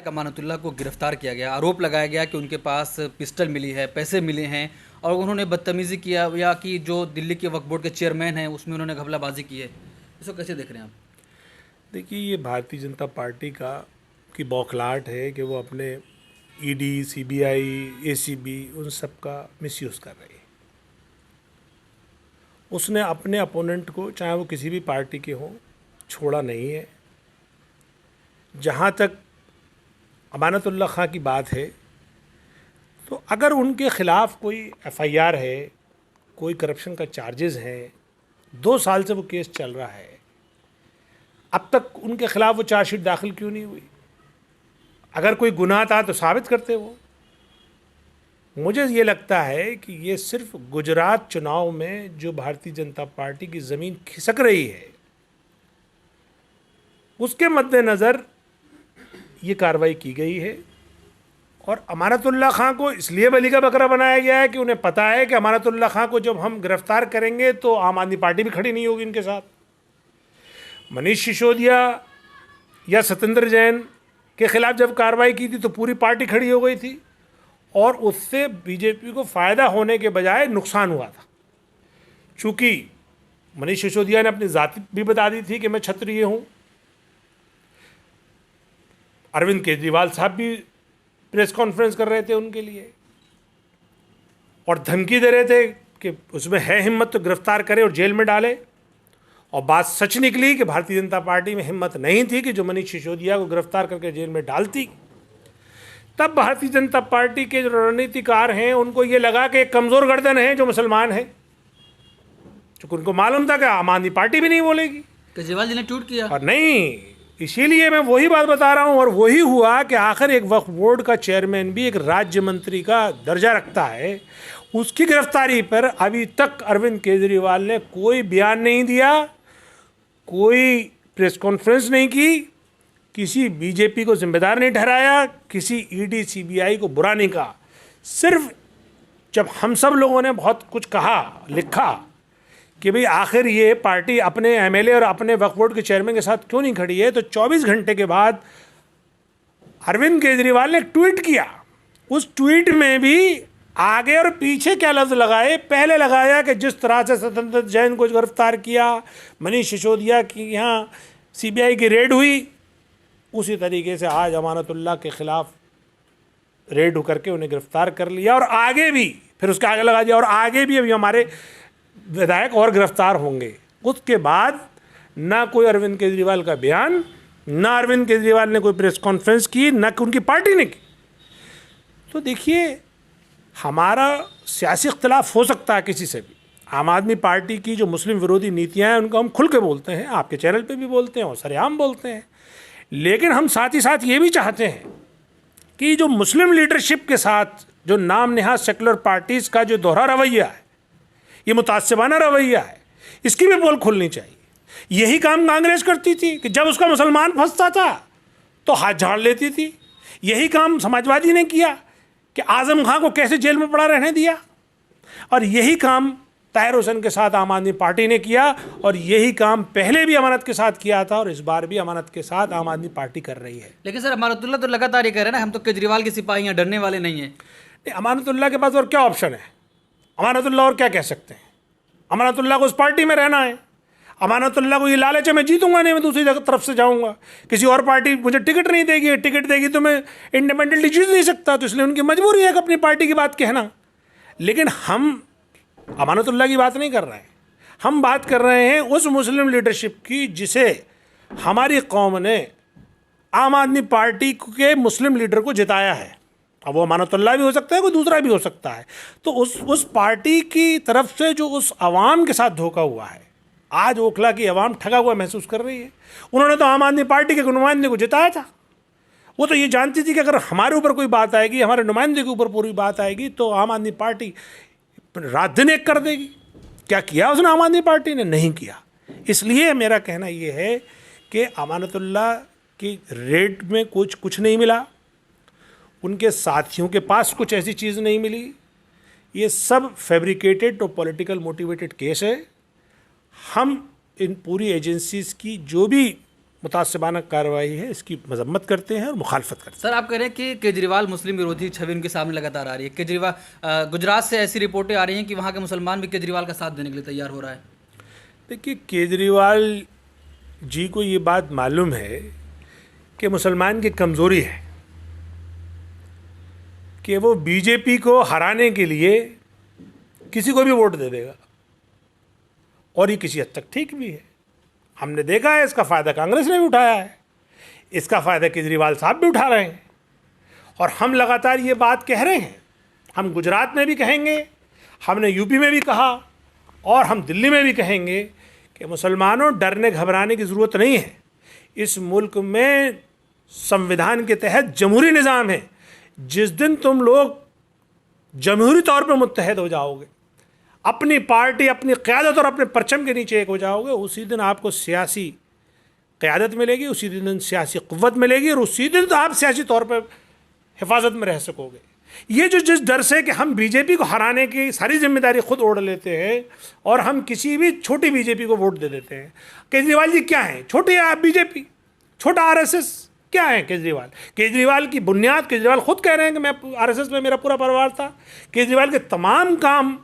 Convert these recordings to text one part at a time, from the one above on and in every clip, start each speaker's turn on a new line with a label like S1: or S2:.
S1: अमानतुल्लाह को गिरफ्तार किया गया, आरोप लगाया गया कि उनके पास पिस्टल मिली है, पैसे मिले हैं और उन्होंने बदतमीज़ी किया या कि जो दिल्ली के वक्फ बोर्ड के चेयरमैन हैं उसमें उन्होंने घपलाबाजी की है। इसको कैसे देख रहे हैं आप?
S2: देखिए, ये भारतीय जनता पार्टी की बौखलाहट है कि वो अपने ईडी, सीबीआई, एसीबी उन सब का मिसयूज़ कर रही है। उसने अपने अपोनेंट को, चाहे वो किसी भी पार्टी के हों, छोड़ा नहीं है। जहाँ तक अमानतुल्लाह खां की बात है, तो अगर उनके ख़िलाफ़ कोई एफआईआर है, कोई करप्शन का चार्जेस है, 2 साल से वो केस चल रहा है, अब तक उनके ख़िलाफ़ वो चार्जशीट दाखिल क्यों नहीं हुई? अगर कोई गुनाह था तो साबित करते वो। मुझे ये लगता है कि ये सिर्फ गुजरात चुनाव में जो भारतीय जनता पार्टी की ज़मीन खिसक रही है, उसके मद्देनज़र ये कार्रवाई की गई है। और अमानतुल्लाह खां को इसलिए बली का बकरा बनाया गया है कि उन्हें पता है कि अमानतुल्लाह खां को जब हम गिरफ्तार करेंगे तो आम आदमी पार्टी भी खड़ी नहीं होगी इनके साथ। मनीष सिसोदिया या सत्येंद्र जैन के खिलाफ जब कार्रवाई की थी तो पूरी पार्टी खड़ी हो गई थी और उससे बीजेपी को फ़ायदा होने के बजाय नुकसान हुआ था। चूँकि मनीष सिसोदिया ने अपनी ज़ात भी बता दी थी कि मैं क्षत्रिय हूँ, अरविंद केजरीवाल साहब भी प्रेस कॉन्फ्रेंस कर रहे थे उनके लिए और धमकी दे रहे थे कि उसमें है हिम्मत तो गिरफ्तार करे और जेल में डाले। और बात सच निकली कि भारतीय जनता पार्टी में हिम्मत नहीं थी कि जो मनीष सिसोदिया को गिरफ्तार करके जेल में डालती। तब भारतीय जनता पार्टी के जो रणनीतिकार हैं उनको ये लगा कि एक कमज़ोर गर्दन है जो मुसलमान है, क्योंकि उनको मालूम था कि आम आदमी पार्टी भी नहीं बोलेगी।
S1: केजरीवाल जी ने ट्वीट किया
S2: और नहीं, इसीलिए मैं वही बात बता रहा हूँ। और वही हुआ कि आखिर एक वक्फ बोर्ड का चेयरमैन भी एक राज्य मंत्री का दर्जा रखता है, उसकी गिरफ्तारी पर अभी तक अरविंद केजरीवाल ने कोई बयान नहीं दिया, कोई प्रेस कॉन्फ्रेंस नहीं की, किसी बीजेपी को जिम्मेदार नहीं ठहराया, किसी ईडी सीबीआई को बुरा नहीं कहा। सिर्फ जब हम सब लोगों ने बहुत कुछ कहा, लिखा कि भाई आखिर ये पार्टी अपने एमएलए और अपने वक्फ बोर्ड के चेयरमैन के साथ क्यों नहीं खड़ी है, तो 24 घंटे के बाद अरविंद केजरीवाल ने ट्वीट किया। उस ट्वीट में भी आगे और पीछे क्या लफ्ज़ लगाए, पहले लगाया कि जिस तरह से सत्येंद्र जैन को गिरफ्तार किया, मनीष सिसोदिया की यहाँ सीबीआई की रेड हुई, उसी तरीके से आज अमानतुल्लाह के ख़िलाफ़ रेड होकर के उन्हें गिरफ्तार कर लिया। और आगे भी फिर उसके आगे लगा दिया और आगे भी अभी हमारे विधायक और गिरफ्तार होंगे। उसके बाद ना कोई अरविंद केजरीवाल का बयान, ना अरविंद केजरीवाल ने कोई प्रेस कॉन्फ्रेंस की, ना उनकी पार्टी ने की। तो देखिए, हमारा सियासी इख्तिलाफ हो सकता है किसी से भी। आम आदमी पार्टी की जो मुस्लिम विरोधी नीतियां हैं उनको हम खुल के बोलते हैं, आपके चैनल पे भी बोलते हैं और सरेआम बोलते हैं। लेकिन हम साथ ही साथ ये भी चाहते हैं कि जो मुस्लिम लीडरशिप के साथ जो नाम नेहाद सेकुलर पार्टीज़ का जो दोहरा रवैया है, ये मुतासिबाना रवैया है, इसकी भी पोल खुलनी चाहिए। यही काम कांग्रेस करती थी कि जब उसका मुसलमान फंसता था तो हाथ झाड़ लेती थी। यही काम समाजवादी ने किया कि आज़म खां को कैसे जेल में पड़ा रहने दिया। और यही काम ताहिर हुसैन के साथ आम आदमी पार्टी ने किया और यही काम पहले भी अमानत के साथ किया था और इस बार भी अमानत के साथ आम आदमी पार्टी कर रही है।
S1: लेकिन सर, अमानतुल्लाह तो लगातार ये कह रहे हैं ना, हम तो केजरीवाल के सिपाही हैं, डरने वाले नहीं हैं।
S2: अमानतुल्लाह के पास और क्या ऑप्शन है? अमानतुल्लाह और क्या कह सकते हैं? अमानतुल्लाह को उस पार्टी में रहना है। अमानतुल्लाह को ये लालच है मैं जीतूंगा नहीं, मैं दूसरी तरफ से जाऊंगा, किसी और पार्टी मुझे टिकट नहीं देगी, टिकट देगी तो मैं इंडिपेंडेंटली जीत नहीं सकता, तो इसलिए उनकी मजबूरी है कि अपनी पार्टी की बात कहना। लेकिन हम अमानतुल्लाह की बात नहीं कर रहे हैं, हम बात कर रहे हैं उस मुस्लिम लीडरशिप की जिसे हमारी कौम ने आम आदमी पार्टी के मुस्लिम लीडर को जिताया है। अब वो अमानतुल्लाह भी हो सकता है, कोई दूसरा भी हो सकता है। तो उस पार्टी की तरफ से जो उस अवाम के साथ धोखा हुआ है, आज ओखला की अवाम ठगा हुआ महसूस कर रही है। उन्होंने तो आम आदमी पार्टी के नुमाइंदे को जिताया था। वो तो ये जानती थी कि अगर हमारे ऊपर कोई बात आएगी, हमारे नुमाइंदे के ऊपर पूरी बात आएगी तो आम आदमी पार्टी रात दिन एक कर देगी। क्या किया उसने? आम आदमी पार्टी ने नहीं किया। इसलिए मेरा कहना ये है कि अमानतुल्लाह की रेड में कुछ नहीं मिला, उनके साथियों के पास कुछ ऐसी चीज़ नहीं मिली। ये सब फैब्रिकेटेड और पॉलिटिकल मोटिवेटेड केस है। हम इन पूरी एजेंसीज की जो भी मुतासिबाना कार्रवाई है इसकी मजम्मत करते हैं और मुखालफत करते हैं।
S1: सर, आप कह रहे हैं कि केजरीवाल मुस्लिम विरोधी छवि उनके सामने लगातार आ रही है। केजरीवाल, गुजरात से ऐसी रिपोर्टें आ रही हैं कि वहाँ के मुसलमान भी केजरीवाल का साथ देने के लिए तैयार हो रहा है।
S2: देखिए, केजरीवाल जी को ये बात मालूम है कि मुसलमान की कमज़ोरी है कि वो बीजेपी को हराने के लिए किसी को भी वोट दे देगा, और ये किसी हद तक ठीक भी है। हमने देखा है इसका फ़ायदा कांग्रेस ने भी उठाया है, इसका फ़ायदा केजरीवाल साहब भी उठा रहे हैं, और हम लगातार ये बात कह रहे हैं। हम गुजरात में भी कहेंगे, हमने यूपी में भी कहा, और हम दिल्ली में भी कहेंगे कि मुसलमानों, डरने घबराने की ज़रूरत नहीं है। इस मुल्क में संविधान के तहत जमहूरी निज़ाम है। जिस दिन तुम लोग जमहूरी तौर पर मुत्तहद हो जाओगे, अपनी पार्टी, अपनी क़यादत और अपने परचम के नीचे एक हो जाओगे, उसी दिन आपको सियासी क़यादत मिलेगी, उसी दिन सियासी क़ुव्वत मिलेगी, और उसी दिन तो आप सियासी तौर पर हिफाजत में रह सकोगे। ये जो जिस डर से कि हम बीजेपी को हराने की सारी जिम्मेदारी खुद ओढ़ लेते हैं और हम किसी भी छोटी बीजेपी को वोट दे देते हैं। केजरीवाल जी क्या हैं? छोटी बीजेपी, छोटा आरएसएस क्या है केजरीवाल? केजरीवाल की बुनियाद, केजरीवाल खुद कह रहे हैं कि मैं आरएसएस में मेरा पूरा परिवार था। केजरीवाल के तमाम काम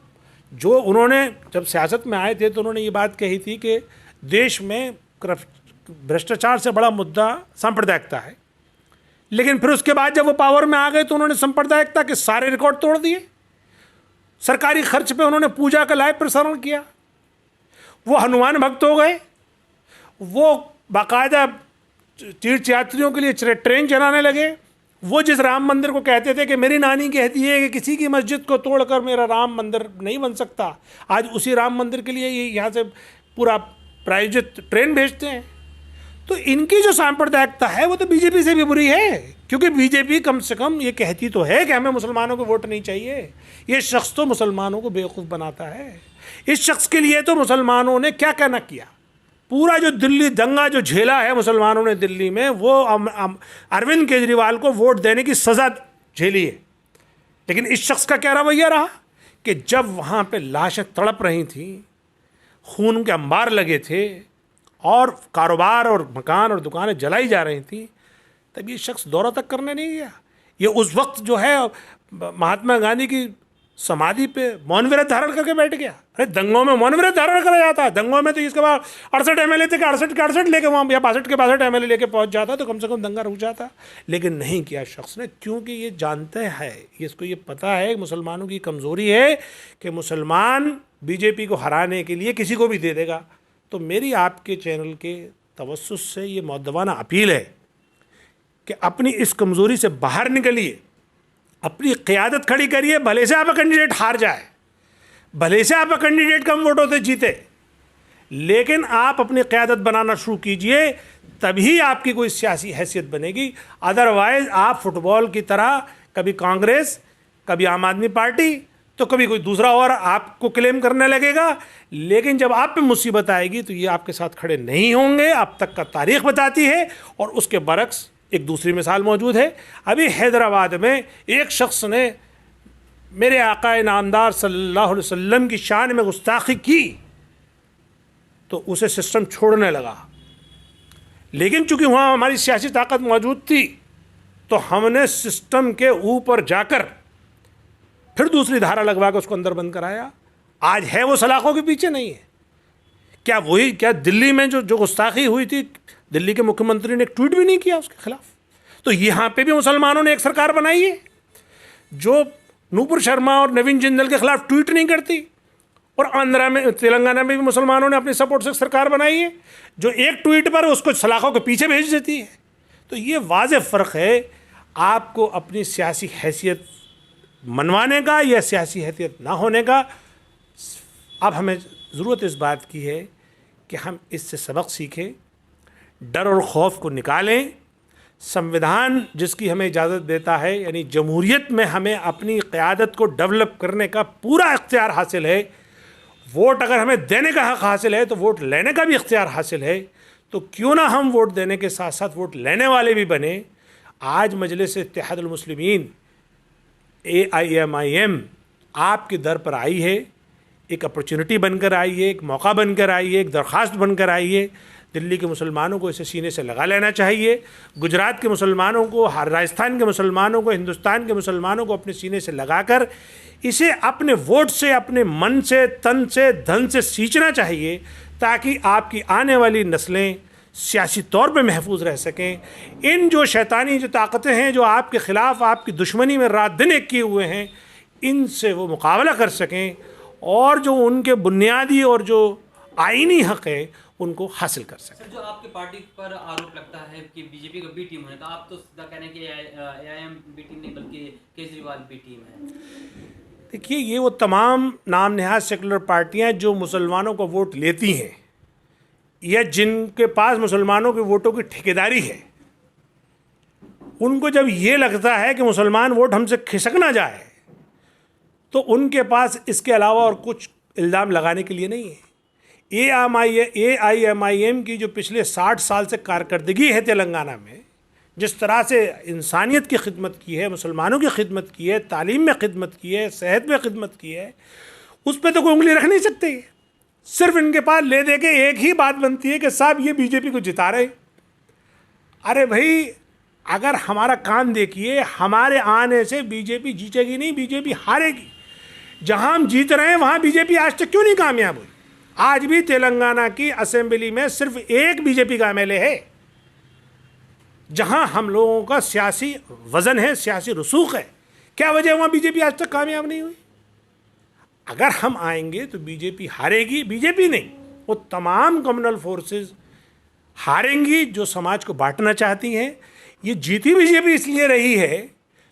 S2: जो उन्होंने जब सियासत में आए थे तो उन्होंने ये बात कही थी कि देश में भ्रष्टाचार से बड़ा मुद्दा सांप्रदायिकता है, लेकिन फिर उसके बाद जब वो पावर में आ गए तो उन्होंने सांप्रदायिकता के सारे रिकॉर्ड तोड़ दिए। सरकारी खर्च पे उन्होंने पूजा का लाइव प्रसारण किया, वो हनुमान भक्त हो गए, वो बाकायदा तीर्थ यात्रियों के लिए ट्रेन चलाने लगे। वो जिस राम मंदिर को कहते थे कि मेरी नानी कहती है कि किसी की मस्जिद को तोड़कर मेरा राम मंदिर नहीं बन सकता, आज उसी राम मंदिर के लिए ये यहाँ से पूरा प्रायोजित ट्रेन भेजते हैं। तो इनकी जो सांप्रदायिकता है वो तो बीजेपी से भी बुरी है, क्योंकि बीजेपी कम से कम ये कहती तो है कि हमें मुसलमानों को वोट नहीं चाहिए। ये शख्स तो मुसलमानों को बेवकूफ़ बनाता है। इस शख्स के लिए तो मुसलमानों ने क्या क्या न किया। पूरा जो दिल्ली दंगा जो झेला है मुसलमानों ने दिल्ली में, वो अरविंद केजरीवाल को वोट देने की सज़ा झेली है। लेकिन इस शख्स का क्या रवैया रहा कि जब वहाँ पे लाशें तड़प रही थीं, खून के अंबार लगे थे और कारोबार और मकान और दुकानें जलाई जा रही थी, तब ये शख्स दौरा तक करने नहीं गया। ये उस वक्त जो है महात्मा गांधी की समाधि पे मौन व्रत धारण करके बैठ गया। अरे दंगों में मौन व्रत धारण करा जाता है। दंगों में तो इसके बाद 68 एमएलए थे कि 68 के 68 लेके वहाँ, या 62 के 62 एमएलए लेके पहुँच जाता तो कम से कम दंगा रुक जाता, लेकिन नहीं किया शख्स ने, क्योंकि ये जानते हैं, इसको ये पता है मुसलमानों की कमज़ोरी है कि मुसलमान बीजेपी को हराने के लिए किसी को भी दे देगा। तो मेरी आपके चैनल के तवस्सुस से ये मौदवाना अपील है कि अपनी इस कमज़ोरी से बाहर निकलिए, अपनी क़यादत खड़ी करिए। भले से आपका कैंडिडेट हार जाए, भले से आपका कैंडिडेट कम वोटों से जीते, लेकिन आप अपनी क़यादत बनाना शुरू कीजिए, तभी आपकी कोई सियासी हैसियत बनेगी। अदरवाइज़ आप फुटबॉल की तरह कभी कांग्रेस, कभी आम आदमी पार्टी, तो कभी कोई दूसरा और आपको क्लेम करने लगेगा, लेकिन जब आप पे मुसीबत आएगी तो ये आपके साथ खड़े नहीं होंगे। अब तक का तारीख़ बताती है, और उसके बरक्स एक दूसरी मिसाल मौजूद है। अभी हैदराबाद में एक शख्स ने मेरे आका नामदार सल्लल्लाहु अलैहि वसल्लम की शान में गुस्ताखी की तो उसे सिस्टम छोड़ने लगा, लेकिन चूंकि वहाँ हमारी सियासी ताकत मौजूद थी तो हमने सिस्टम के ऊपर जाकर फिर दूसरी धारा लगवा कर उसको अंदर बंद कराया। आज है वो सलाखों के पीछे नहीं है। क्या दिल्ली में जो गुस्ताखी हुई थी, दिल्ली के मुख्यमंत्री ने एक ट्वीट भी नहीं किया उसके खिलाफ। तो यहाँ पे भी मुसलमानों ने एक सरकार बनाई है जो नूपुर शर्मा और नवीन जिंदल के खिलाफ ट्वीट नहीं करती, और आंध्रा में, तेलंगाना में भी मुसलमानों ने अपनी सपोर्ट से सरकार बनाई है जो एक ट्वीट पर उसको सलाखों के पीछे भेज देती है। तो ये वाज़ेह फ़र्क है आपको अपनी सियासी हैसियत मनवाने का या सियासी हैसियत ना होने का। अब हमें ज़रूरत इस बात की है कि हम इससे सबक सीखें, डर और खौफ को निकालें। संविधान जिसकी हमें इजाज़त देता है, यानी जमहूरियत में हमें अपनी क़यादत को डेवलप करने का पूरा इख्तियार हासिल है। वोट अगर हमें देने का हक़ हासिल है तो वोट लेने का भी इख्तियार हासिल है। तो क्यों ना हम वोट देने के साथ साथ वोट लेने वाले भी बने। आज मजलिस इत्तेहादुल मुस्लिमीन AIMIM आपके दर पर आई है, एक अपॉर्चुनिटी बनकर आई है, एक मौका बनकर आई है, एक दरख्वास्त बनकर आई है। दिल्ली के मुसलमानों को इसे सीने से लगा लेना चाहिए। गुजरात के मुसलमानों को, राजस्थान के मुसलमानों को, हिंदुस्तान के मुसलमानों को अपने सीने से लगाकर इसे अपने वोट से, अपने मन से, तन से, धन से सींचना चाहिए, ताकि आपकी आने वाली नस्लें सियासी तौर पे महफूज रह सकें। इन जो शैतानी जो ताकतें हैं जो आपके ख़िलाफ़ आपकी दुश्मनी में रात दिन एक किए हुए हैं, इनसे वो मुकाबला कर सकें और जो उनके बुनियादी और जो आईनी हक़ है उनको हासिल कर सकें।
S1: सर, जो आपके पार्टी पर आरोप लगता है कि बीजेपी का बी टीम है, तो आप तो सीधा कह रहे हैं कि एआईएम बी टीम नहीं बल्कि केजरीवाल बी टीम है।
S2: देखिए, ये वो तमाम नाम नहाद सेकुलर पार्टियां जो मुसलमानों को वोट लेती हैं या जिनके पास मुसलमानों के वोटों की ठेकेदारी है, उनको जब ये लगता है कि मुसलमान वोट हमसे खिसक ना जाए, तो उनके पास इसके अलावा और कुछ इल्ज़ाम लगाने के लिए नहीं है। AIMIM की जो पिछले 60 साल से कारकर्दगी है तेलंगाना में, जिस तरह से इंसानियत की खिदमत की है, मुसलमानों की खिदमत की है, तालीम में खिदमत की है, सेहत में खिदमत की है, उस पर तो कोई उंगली रख नहीं सकते। सिर्फ इनके पास ले दे के एक ही बात बनती है कि साहब ये बीजेपी को जिता रहे। अरे भाई, अगर हमारा काम देखिए, हमारे आने से बीजेपी जीतेगी नहीं, बीजेपी हारेगी। जहां हम जीत रहे हैं वहां बीजेपी आज तक क्यों नहीं कामयाब हुई? आज भी तेलंगाना की असेंबली में सिर्फ एक बीजेपी का एमएलए है। जहां हम लोगों का सियासी वजन है, सियासी रसूख है, क्या वजह वहां बीजेपी आज तक कामयाब नहीं हुई? अगर हम आएंगे तो बीजेपी हारेगी। बीजेपी नहीं, वो तमाम कम्युनल फोर्सेस हारेंगी जो समाज को बांटना चाहती हैं। ये जीती बीजेपी इसलिए रही है,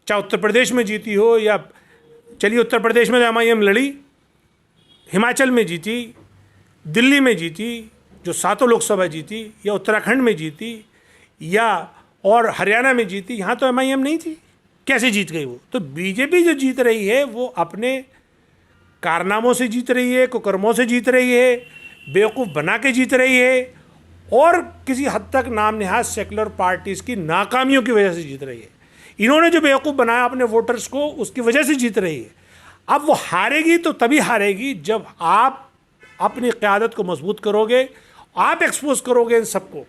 S2: चाहे उत्तर प्रदेश में जीती हो, या चलिए उत्तर प्रदेश में एमआईएम लड़ी, हिमाचल में जीती, दिल्ली में जीती जो 7 लोकसभा जीती, या उत्तराखंड में जीती, या और हरियाणा में जीती, यहाँ तो एमआईएम नहीं थी। कैसे जीत गई वो? तो बीजेपी जो जीत रही है वो अपने कारनामों से जीत रही है, कुकर्मों से जीत रही है, बेवकूफ़ बना के जीत रही है, और किसी हद तक नाम नहाद सेकुलर पार्टीज़ की नाकामियों की वजह से जीत रही है। इन्होंने जो बेवकूफ़ बनाया अपने वोटर्स को, उसकी वजह से जीत रही है। अब वो हारेगी तो तभी हारेगी जब आप अपनी क़यादत को मजबूत करोगे, आप एक्सपोज करोगे इन सबको,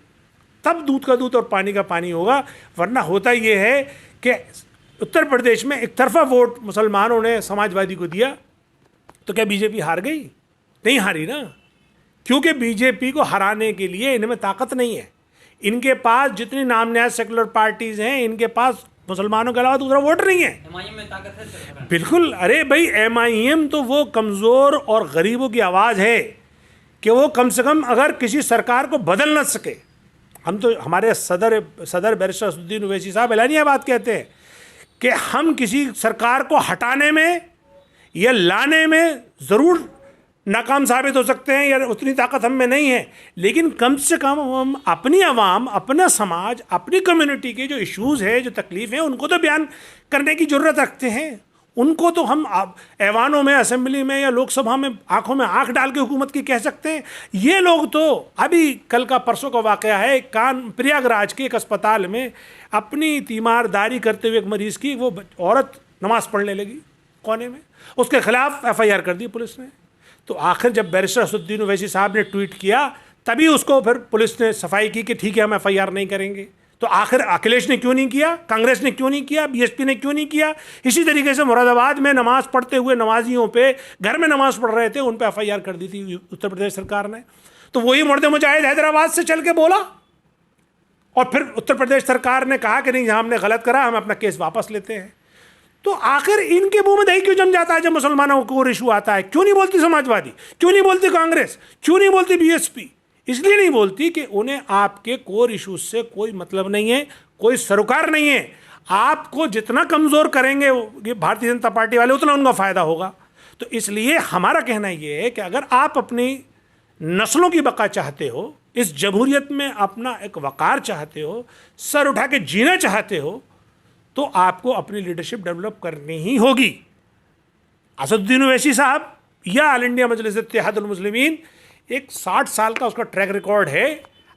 S2: तब दूध का दूध और पानी का पानी होगा। वरना होता ये है कि उत्तर प्रदेश में एक तरफा वोट मुसलमानों ने समाजवादी को दिया, तो क्या बीजेपी हार गई? नहीं हारी ना, क्योंकि बीजेपी को हराने के लिए इनमें ताकत नहीं है। इनके पास जितनी नाम नहाद सेकुलर पार्टीज़ हैं, इनके पास मुसलमानों के अलावा दूसरा वोट नहीं है।
S1: एमआईएम में ताकत है सर?
S2: बिल्कुल। अरे भाई, एमआईएम तो वो कमज़ोर और गरीबों की आवाज़ है कि वो कम से कम अगर किसी सरकार को बदल न सके। हम तो, हमारे सदर बैरिस्टर असदुद्दीन ओवैसी साहब एलानिया बात कहते हैं कि हम किसी सरकार को हटाने में या लाने में ज़रूर नाकाम साबित हो सकते हैं, या उतनी ताकत हम में नहीं है, लेकिन कम से कम हम अपनी आवाम, अपना समाज, अपनी कम्युनिटी के जो इश्यूज़ है, जो तकलीफ़ हैं, उनको तो बयान करने की ज़रूरत रखते हैं। उनको तो हम ऐवानों में, असेंबली में या लोकसभा में आंखों में आंख डाल के हुकूमत की कह सकते हैं। ये लोग तो, अभी कल का परसों का वाक़या है, प्रयागराज के एक अस्पताल में अपनी तीमारदारी करते हुए एक मरीज़ की वो औरत नमाज़ पढ़ने लगी कोने में, उसके खिलाफ एफआईआर कर दी पुलिस ने। तो आखिर जब बैरिस्टर असदुद्दीन ओवैसी साहब ने ट्वीट किया, तभी उसको फिर पुलिस ने सफाई की कि ठीक है, हम एफआईआर नहीं करेंगे। तो आखिर अखिलेश ने क्यों नहीं किया? कांग्रेस ने क्यों नहीं किया? बीएसपी ने क्यों नहीं किया? इसी तरीके से मुरादाबाद में नमाज पढ़ते हुए नमाजियों पे, घर में नमाज पढ़ रहे थे, उन पे एफआईआर कर दी थी उत्तर प्रदेश सरकार ने। तो वही मुर्दे मुजाहिद हैदराबाद से चल के बोला, और फिर उत्तर प्रदेश सरकार ने कहा कि नहीं, हमने गलत करा, हम अपना केस वापस लेते हैं। तो आखिर इनके मुंह में दही क्यों जम जाता है जब मुसलमानों को इशू आता है? क्यों नहीं बोलती समाजवादी? क्यों नहीं बोलती कांग्रेस? क्यों नहीं बोलती बीएसपी? इसलिए नहीं बोलती कि उन्हें आपके कोर इशूज से कोई मतलब नहीं है, कोई सरोकार नहीं है। आपको जितना कमज़ोर करेंगे ये भारतीय जनता पार्टी वाले, उतना उनका फ़ायदा होगा। तो इसलिए हमारा कहना ये है कि अगर आप अपनी नस्लों की बका चाहते हो, इस जमहूरियत में अपना एक वक़ार चाहते हो, सर उठा के जीना चाहते हो, तो आपको अपनी लीडरशिप डेवलप करनी ही होगी। असदुद्दीन ओवैसी साहब या ऑल इंडिया मजलिस इत्तेहादुल मुस्लिमीन, एक 60 साल का उसका ट्रैक रिकॉर्ड है।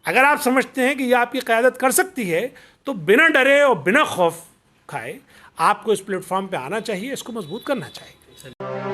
S2: अगर आप समझते हैं कि यह आपकी क़यादत कर सकती है, तो बिना डरे और बिना खौफ खाए आपको इस प्लेटफॉर्म पे आना चाहिए, इसको मजबूत करना चाहिए।
S1: चलिए।